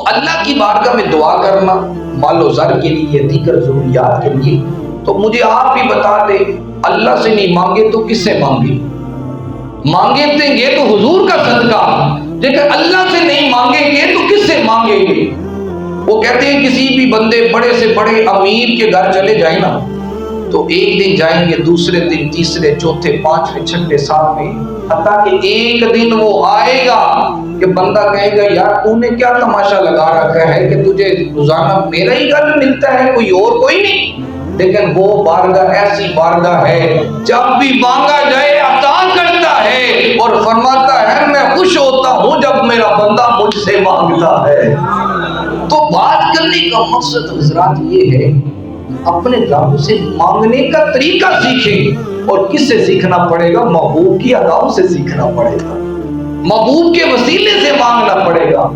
اللہ کی بارگاہ میں دعا کرنا مال و زر کے لیے، دیگر ضروریات کے لیے، تو مجھے آپ بھی بتا دیں، اللہ سے نہیں مانگے تو کس سے مانگے؟ مانگے دیں گے تو حضور کا صدقہ، لیکن اللہ سے نہیں مانگیں گے تو کس سے مانگیں گے؟ وہ کہتے ہیں کسی بھی بندے بڑے سے بڑے امیر کے گھر چلے جائیں نا، تو ایک دن جائیں گے، دوسرے دن، تیسرے، چوتھے، پانچویں، چھٹے، ساتویں، حتیٰ کہ ایک دن وہ آئے گا کہ بندہ کہے گا یار تو نے کیا تماشا لگا رکھا ہے کہ تجھے روزانہ میرا ہی گھر ملتا ہے، کوئی نہیں۔ لیکن وہ بارگاہ ایسی بارگاہ ہے، جب بھی مانگا جائے عطا کرتا ہے، اور فرماتا ہے میں خوش ہوتا ہوں جب میرا بندہ مجھ سے مانگتا ہے۔ تو بات کرنے کا مقصد حضرات یہ ہے، اپنے رب سے مانگنے کا طریقہ سیکھیں، اور کس سے سیکھنا پڑے گا؟ محبوب کی اداؤں سے سیکھنا پڑے گا، محبوب کے وسیلے سے مانگنا پڑے گا۔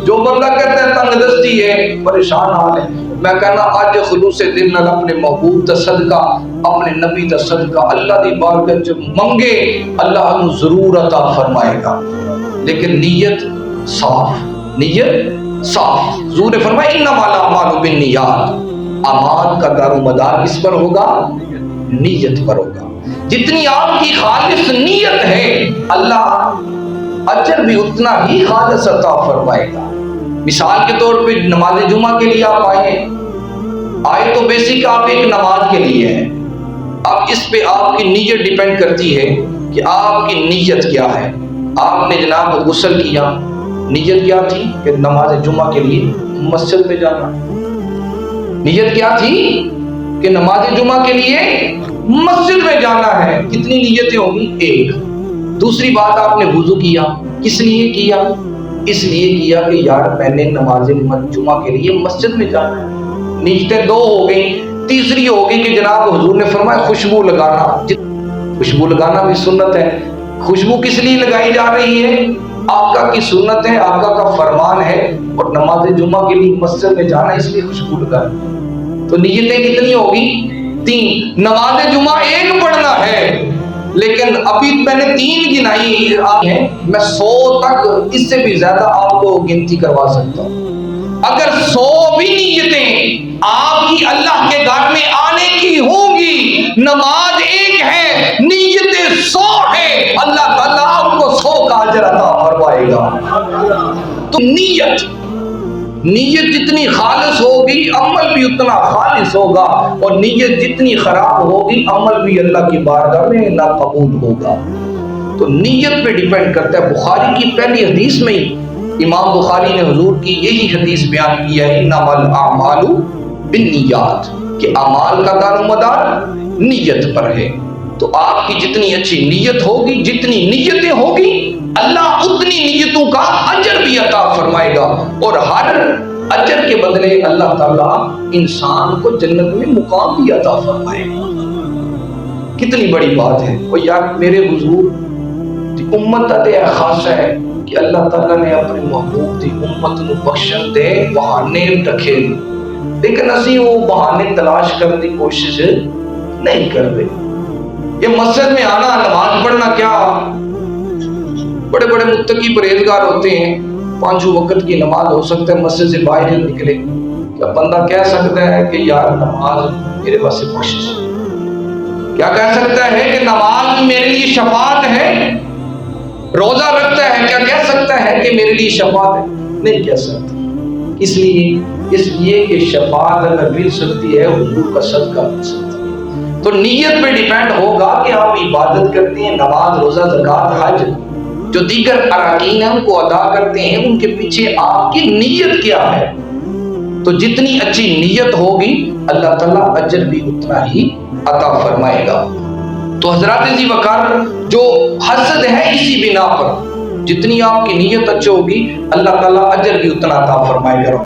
جو بندہ کہتا ہے تنگ دستی ہے، پریشان حال ہے، میں کہنا آج خلوص دل نال اپنے محبوب دا صدقہ، اپنے نبی دا صدقہ اللہ دی بارگاہ جب منگے، اللہ انہوں ضرور عطا فرمائے گا، لیکن نیت صاف، نیت صاف۔ حضور نے فرمایا انما الاعمال بالنیات، اعمال کا دار و مدار کس پر ہوگا؟ نیت پر ہوگا۔ جتنی آپ کی خالص نیت ہے، اللہ اجر بھی اتنا ہی خالص عطا فرمائے گا۔ مثال کے طور پہ نماز جمعہ کے لیے آپ آئے تو بیسک آپ ایک نماز کے لیے ہیں، اب اس پہ آپ کی نیت ڈیپینڈ کرتی ہے کہ آپ کی نیت کیا ہے۔ آپ نے جناب غسل کیا، نیت کیا تھی کہ نماز جمعہ کے لیے مسجد میں جانا، نیت کیا تھی کہ نماز جمعہ کے لیے مسجد میں جانا ہے۔ کتنی نیتیں ہوگی؟ ایک۔ دوسری بات، آپ نے وضو کیا، کس لیے کیا؟ اس لیے کیا کہ یار میں نے نماز جمعہ کے لیے مسجد میں جانا ہے۔ نیتیں دو ہو گئی۔ تیسری ہوگی کہ جناب حضور نے فرمایا خوشبو لگانا، خوشبو لگانا بھی سنت ہے۔ خوشبو کس لیے لگائی جا رہی ہے؟ آقا کی سنت ہے، آقا کا فرمان ہے، اور نماز جمعہ کے لیے مسجد میں جانا اس لیے خوشبو لگانا۔ تو نیتیں کتنی ہوگی؟ تین۔ نماز جمعہ ایک پڑھنا ہے، لیکن ابھی میں نے 3 گنائی ہیں، میں 100 تک اس سے بھی زیادہ آپ کو گنتی کروا سکتا ہوں۔ اگر 100 بھی نیتیں آپ کی اللہ کے گھر میں آنے کی ہوں گی، نماز ایک ہے، نیتیں 100 ہے، اللہ تعالیٰ آپ کو 100 کا اجر عطا فرمائے گا۔ تو نیت جتنی خالص ہوگی عمل بھی اتنا خالص ہوگا، اور نیت جتنی خراب ہوگی عمل بھی اللہ کی بارگاہ میں ناقبول ہوگا۔ تو نیت پہ ڈیپینڈ کرتا ہے۔ بخاری کی پہلی حدیث میں ہی امام بخاری نے حضور کی یہی حدیث بیان کیا ہے، انما الاعمال بالنیات، کہ اعمال کا دار و مدار نیت پر ہے۔ تو آپ کی جتنی اچھی نیت ہوگی، جتنی نیتیں ہوگی، اللہ اتنی نیتوں کا اجر بھی عطا فرمائے گا، اور ہر اجر کے بدلے اللہ تعالیٰ انسان کو جنت میں مقام بھی عطا فرمائے گا۔ کتنی بڑی بات ہے۔ وہ یار میرے حضور دی امت دے خاصہ ہے کہ اللہ تعالیٰ نے اپنے محبوب دی امت نو بخشن دے بہانے رکھے، لیکن اسی وہ بہانے تلاش کرنے کی کوشش نہیں کرتے۔ یہ مسجد میں آنا، نماز پڑھنا، کیا بڑے بڑے متقی پرہیزگار ہوتے ہیں، 5 وقت کی نماز ہو سکتا ہے مسجد سے باہر ہی نکلے، کیا بندہ کہہ سکتا ہے کہ یار نماز میرے پاس سے بخشش؟ کیا کہہ سکتا ہے کہ نماز میرے لیے شفاعت ہے؟ روزہ رکھتا ہے، کیا کہہ سکتا ہے کہ میرے لیے شفاعت ہے؟ نہیں کہہ سکتا۔ اس لیے کہ شفاعت اگر مل سکتی ہے حضور کا صدقہ مل سکتا ہے۔ تو نیت پہ ڈیپینڈ ہوگا کہ آپ عبادت کرتے ہیں، نماز، روزہ، زکوٰۃ، حج، جو دیگر اراکین ہیں ان کو ادا کرتے ہیں، ان کے پیچھے آپ کی نیت کیا ہے؟ تو جتنی اچھی نیت ہوگی اللہ تعالیٰ اجر بھی اتنا ہی عطا فرمائے گا۔ تو حضرات ذی وقار، جو حسد ہے اسی بنا پر، جتنی آپ کی نیت اچھی ہوگی اللہ تعالیٰ اجر بھی اتنا عطا فرمائے گا۔